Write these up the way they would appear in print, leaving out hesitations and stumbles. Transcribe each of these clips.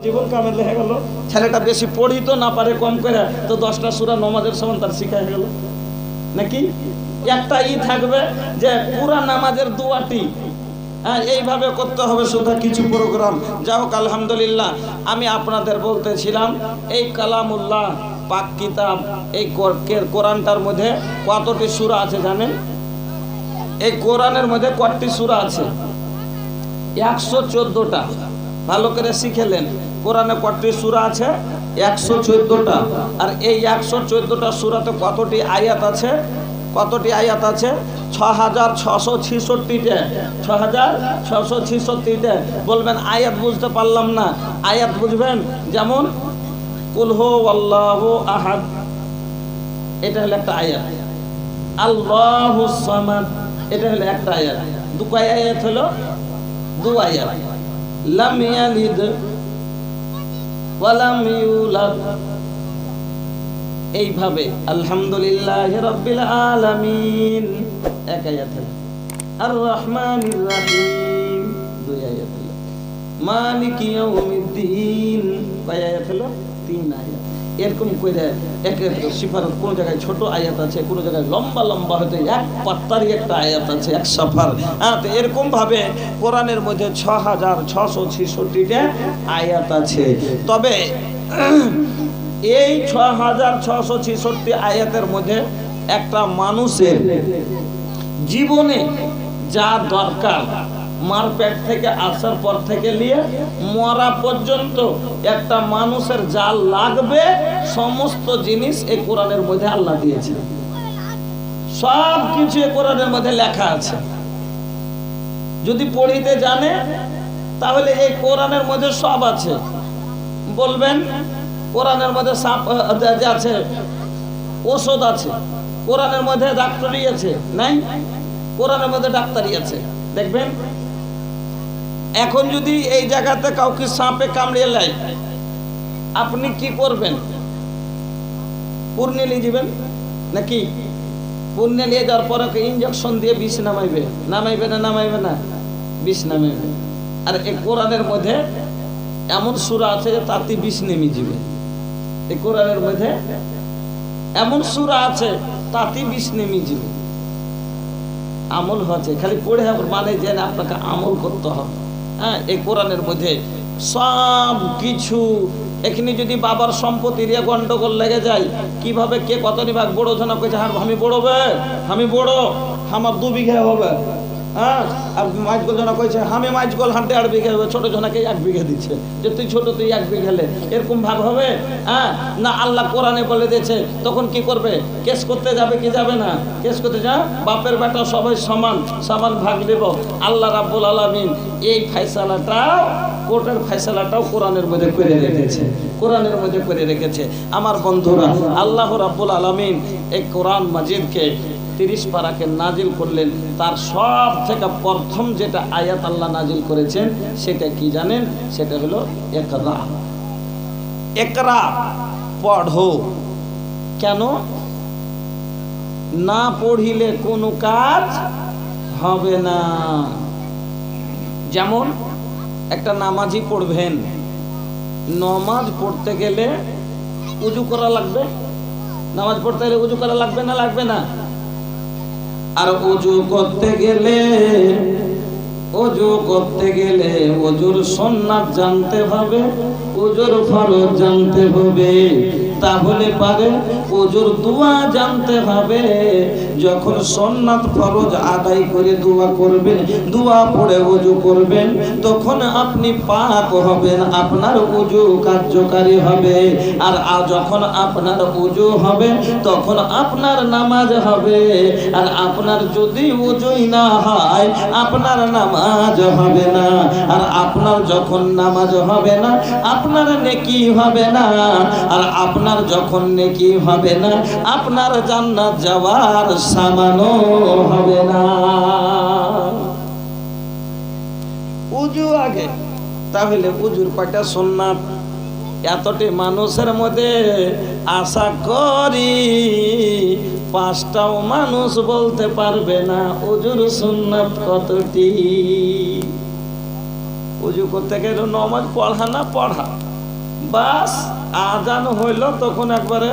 জীবন কামেল হয়ে গেল। ছেলেটা বেশি পড়িতো না পারে, কম করে তো 10টা সূরা নামাজের সমান তার শিখা হয়ে গেল নাকি। একটা থাকবে যে পুরা নামাজের দোয়াটি এইভাবে করতে হবে, শুধু কিছু প্রোগ্রাম। যাই হোক, আলহামদুলিল্লাহ, আমি আপনাদের বলতেছিলাম এই কালামুল্লাহ পাক কিতাব, এই কোরআনটার মধ্যে কতটি সূরা আছে জানেন? এই কোরআনের মধ্যে কতটি সূরা আছে? 114টা। ভালো করে শিখেলেন, কোরআনে কতটি সূরা আছে? 114টা। আর এই 114টা সূরাতে কতটি আয়াত আছে? কতটি আয়াত আছে? 6666টা। 6666টা। বলবেন আয়াত বুঝতে পারলাম না। আয়াত বুঝবেন, যেমন কুল হু আল্লাহু আহাদ, এটা হলো একটা আয়াত। আল্লাহুস সামাদ, এটা হলো একটা আয়াত। দুই আয়াত হলো, দুই আয়াত। লাম ইয়ালিদ ওয়া লাম ইউলাদ, এইভাবে আলহামদুলিল্লাহি রাব্বিল আলামিন এক আয়াত হলো। আর রহমানির রহিম দুই আয়াত হলো। মালিকি ইয়াউমিদ্দিন কয় আয়াত হলো? 3 আয়াত। এরকম করে এক এক সিফার, কোন জায়গায় ছোট আয়াত আছে, কোন জায়গায় লম্বা লম্বা হয়তো এক পাত্তারই একটা আয়াত আছে, এক সফার। তো এরকম ভাবে কোরআনের মধ্যে 6666টা আয়াত আছে। তবে এই 6666 আয়াতের মধ্যে একটা মানুষের জীবনে যা দরকার, মার পেট থেকে আসার পর থেকে নিয়ে মরা পর্যন্ত একটা মানুষের যা লাগবে সমস্ত জিনিস এই কোরআনের মধ্যে আল্লাহ দিয়েছে। সব কিছু এই কোরআনের মধ্যে লেখা আছে। যদি পড়িতে জানে তাহলে এই কোরআনের মধ্যে সব আছে। বলবেন কোরআনের মধ্যে সাপ আছে, ওষুধ আছে, কোরআনের মধ্যে ডাক্তারি আছে, নাই? কোরআনের মধ্যে ডাক্তারি আছে। দেখবেন এখন যদি এই জায়গাতে কাউকে সাপে কামড়িয়ে নেয়, আপনি কি করবেন? পূর্ণে নিয়ে যাবেন নাকি? পূর্ণে নিয়ে যাওয়ার পরে ইঞ্জেকশন দিয়ে বিষ নামাইবে, নামাইবে না? নামাইবে না, বিষ নামাইবে। আর এই কোরআনের মধ্যে এমন সূরা আছে যে তাতে বিষ নেমে যাবে। এই কোরআনের মধ্যে এমন সূরা আছে তাতে বিষ নেমে যাবে। আমল হচ্ছে, খালি পড়ে হবে মানে যে আপনাকে আমল করতে হবে। এই কোরআনের মধ্যে সব কিছু। এখানে যদি বাবার সম্পত্তির গন্ডগোল লেগে যায়, কিভাবে কে কত নিভাগ, বড় জনা কইছে আমি বড়বে, আমি বড়, আমার 2 বিঘা হবে। আর মাইজগোল জনা কইছে আমি মাইজগোল 1.5 বিঘা হবে, ছোট জনাকে 1 বিঘা দিচ্ছে, যে তুই ছোট, তুই 1 বিঘা লে। এরকম ভাগ হবে? না, আল্লাহ কোরআনে বলে দিয়েছে। তখন কি করবে? কেস করতে যাবে কি যাবে না? কেস করতে যা, বাপের বেটা সবাই সমান, সমান ভাগ দেব। আল্লাহ রাব্বুল আলামিন এই ফয়সালাটাও, কোর্টের ফয়সালাটাও কোরআনের মধ্যে করে রেখেছে, কোরআনের মধ্যে করে রেখেছে। আমার বন্ধুরা, আল্লাহ রাব্বুল আলামিন এই কোরআন মাজিদকে 30 পারাকে নাজিল করলেন। তার সব থেকে প্রথম যেটা আয়াত আল্লাহ নাজিল করেছেন সেটা কি জানেন? সেটা হলো ইকরা। ইকরা, পড়ো। কেন? না পড়িলে কোনো কাজ হবে না। যেমন একটা নামাজি পড়বেন, নামাজ পড়তে গেলে উজু করা লাগবে। নামাজ পড়তে গেলে উজু করা লাগবে না? লাগবে না? আর উজু করতে গেলে ওজুর সুন্নাত জানতে হবে, ওজুর ফরজ জানতে হবে। তাহলে পারে ওজুর দোয়া জানতে হবে। যখন সুন্নাত ফরজ আদায় করে দোয়া করবেন, দোয়া পড়ে ওযু করবেন, তখন আপনি পাক হবেন, আপনার ওযু কার্যকারী হবে। আর যখন আপনার ওযু হবে তখন আপনার নামাজ হবে। আর আপনার যদি ওযুই না হয় আপনার নামাজ হবে না। আর আপনার যখন নামাজ হবে না আপনার নেকি হবে না। আর আপনার যখন নেকি হবে না আপনার জান্নাত যাওয়ার সামানও হবে না। উজু আগে। তাহলে উজুর কয়টা সুন্নাত? এতটি মানুষের মধ্যে আশা করি 5টাও মানুষ বলতে পারবে না উজুর সুন্নাত কতটি। উজু করতে গেলে নামাজ পড়া না পড়া, বাস আজান হইল তখন একবারে,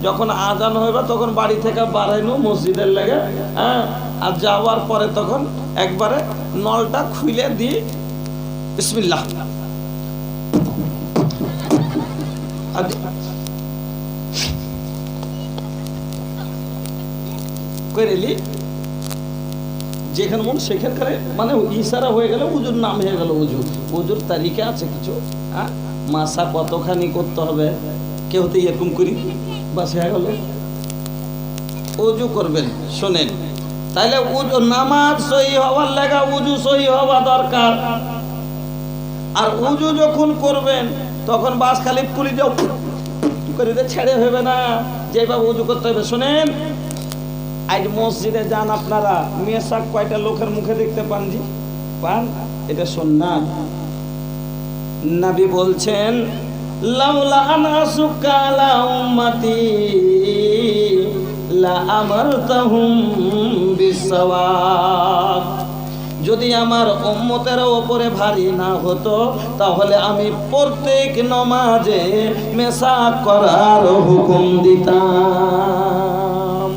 যখন আজান হইবা তখন বাড়ি থেকে বাড়াইনো মসজিদের লেগে, হ্যাঁ, আর যাওয়ার পরে তখন একবারে নলটা খুলে দিয়ে বিসমিল্লাহ করেলি, যেখানে মন সেখানকার মানে ইশারা হয়ে গেল, উজুর নাম হয়ে গেল। উজুর তারিখে আছে কিছু, হ্যাঁ, মাসা কতখানি করতে হবে, কেউ তো এরকম করি বাস হয়ে গেল। উজু করবেন, শোনেন, তাইলে উজু নামাজ সহি হওয়ার লাগা উজু সহি হওয়া দরকার। আর উজু যখন করবেন তখন বাস খালি পুলি যাও করে ছেড়ে হবে না, যেভাবে উজু করতে হবে। শোনেন, আজ মসজিদে যান আপনারা, মেশাক কয়টা লোকের মুখে দেখতে পান? জি পান, এটা সুন্নাত। নবী বলছেন, লাউলা আনা সুকালা উম্মতি লা আমারতাহুম বিসওয়াক। যদি আমার উম্মতের উপরে ভারী না হতো তাহলে আমি প্রত্যেক নামাজে মেশাক করার হুকুম দিতাম।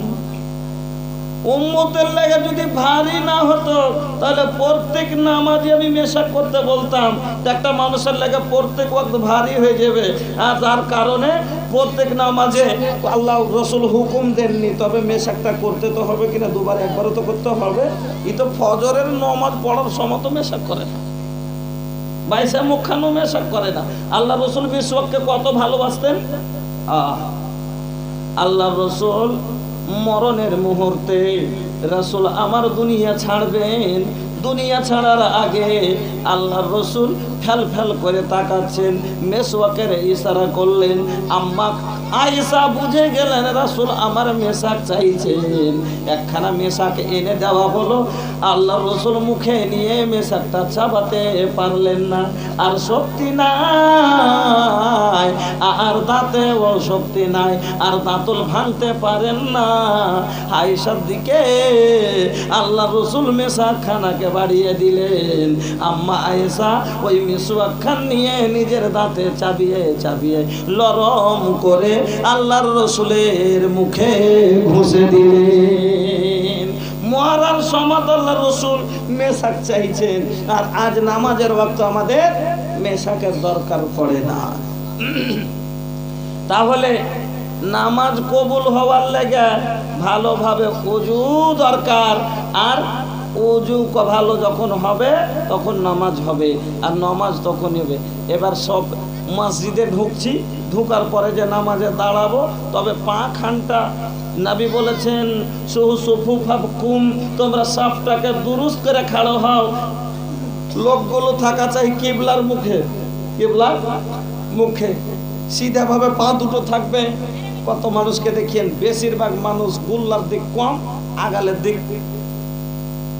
উম্মতের লাগে যদি ভারী না হতো তাহলে প্রত্যেক নামাজে আমি মেশাক করতে বলতাম। একটা মানুষের লাগে প্রত্যেক ওয়াক্ত ভারী হয়ে যাবে, আর তার কারণে প্রত্যেক নামাজে আল্লাহ রসুল হুকুম দেননি, তবে মেশাকটা করতে তো হবে কিনা, দুবার একবারও তো করতে হবে। ই তো ফজরের নামাজ পড়ার সময় তো মেশাক করে না, বাইশে মুখানো মেশাক করে না। আল্লাহ রসুল বিশ্বকে কত ভালোবাসতেন। আল্লাহ রসুল মরণের মুহূর্তে রাসূল আমার দুনিয়া ছাড়বেন, দুনিয়া ছাড়ার আগে আল্লাহর রসুল ফেল ফেল করে তাকাচ্ছেন, মেসওয়াকের ইশারা করলেন। আম্মা আয়েশা বুঝে গেলেন রাসূল আমার মেশাক চাইছেন, একখানা মেশাক এনে দেওয়া হলো। আল্লাহর রসুল মুখে নিয়ে মেশাকটা চাবাতে পারলেন না, আর শক্তি নাই, আর দাঁতেও শক্তি নাই, আর দাঁতল ভাঙতে পারেন না। আয়েশার দিকে আল্লাহর রসুল মেশাক খানাকে বাড়িয়ে দিলেন। আম্মা আয়েশা ওই মেশাক খান নিয়ে নিজের দাঁতে চাবিয়ে চাবিয়ে লরম করে আল্লাহর রসুলের মুখে ঘষে দিলেন। মরার সময় আল্লাহর রসুল মেশাক চাইছেন, আর আজ নামাজের ওয়াক্ত আমাদের মেশাকের দরকার পড়ে না। তাহলে নামাজ কবুল হওয়ার লেগে ভালোভাবে ওযু দরকার, আর ওযু ভালো যখন হবে তখন নামাজ হবে, আর নামাজ তখনই হবে। এবার সব মসজিদে ঢুকছি, ঢুকার পরে যে নামাজে দাঁড়াবো, তবে পা খানটা নবী বলেছেন সুফুফাকুম, তোমরা সাফটাকে দুরুস্ত করে খাড়ো হও। লোকগুলো থাকা চাই কিবলার মুখে, কিবলার মুখে সিধাভাবে পা দুটো থাকবে। কত মানুষকে দেখিয়েন, বেশিরভাগ মানুষ গুল্লার দিক কম, আগালের দিক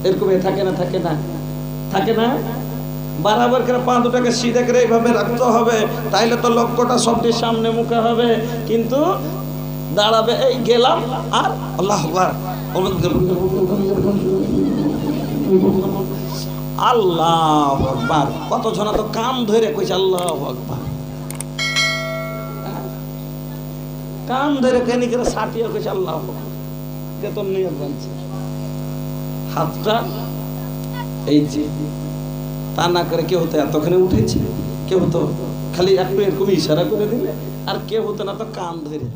এরকম থাকে না, থাকে না, থাকে না। বরাবর করে পা দুটাকে সিধা করে এইভাবে রাখতে হবে, তাইলে তো লক্ষ্যটা সবটির সামনে মুখে হবে। কিন্তু দাঁড়াবে এই গেলাম আর আল্লাহু আকবার, আল্লাহু আকবার। কত জনা তো কান ধরে কইছে আল্লাহু আকবার, কান ধরে কেন করে সাটিয়ে কইছে আল্লাহু আকবার। বেতন নিয়ে বলছে হাতটা এই যে তা না করে, কেউ তো এতখানে উঠেছে, কেউ তো খালি একটু এরকম ইশারা করে দিলে, আর কেউ হতো না তো কান ধরে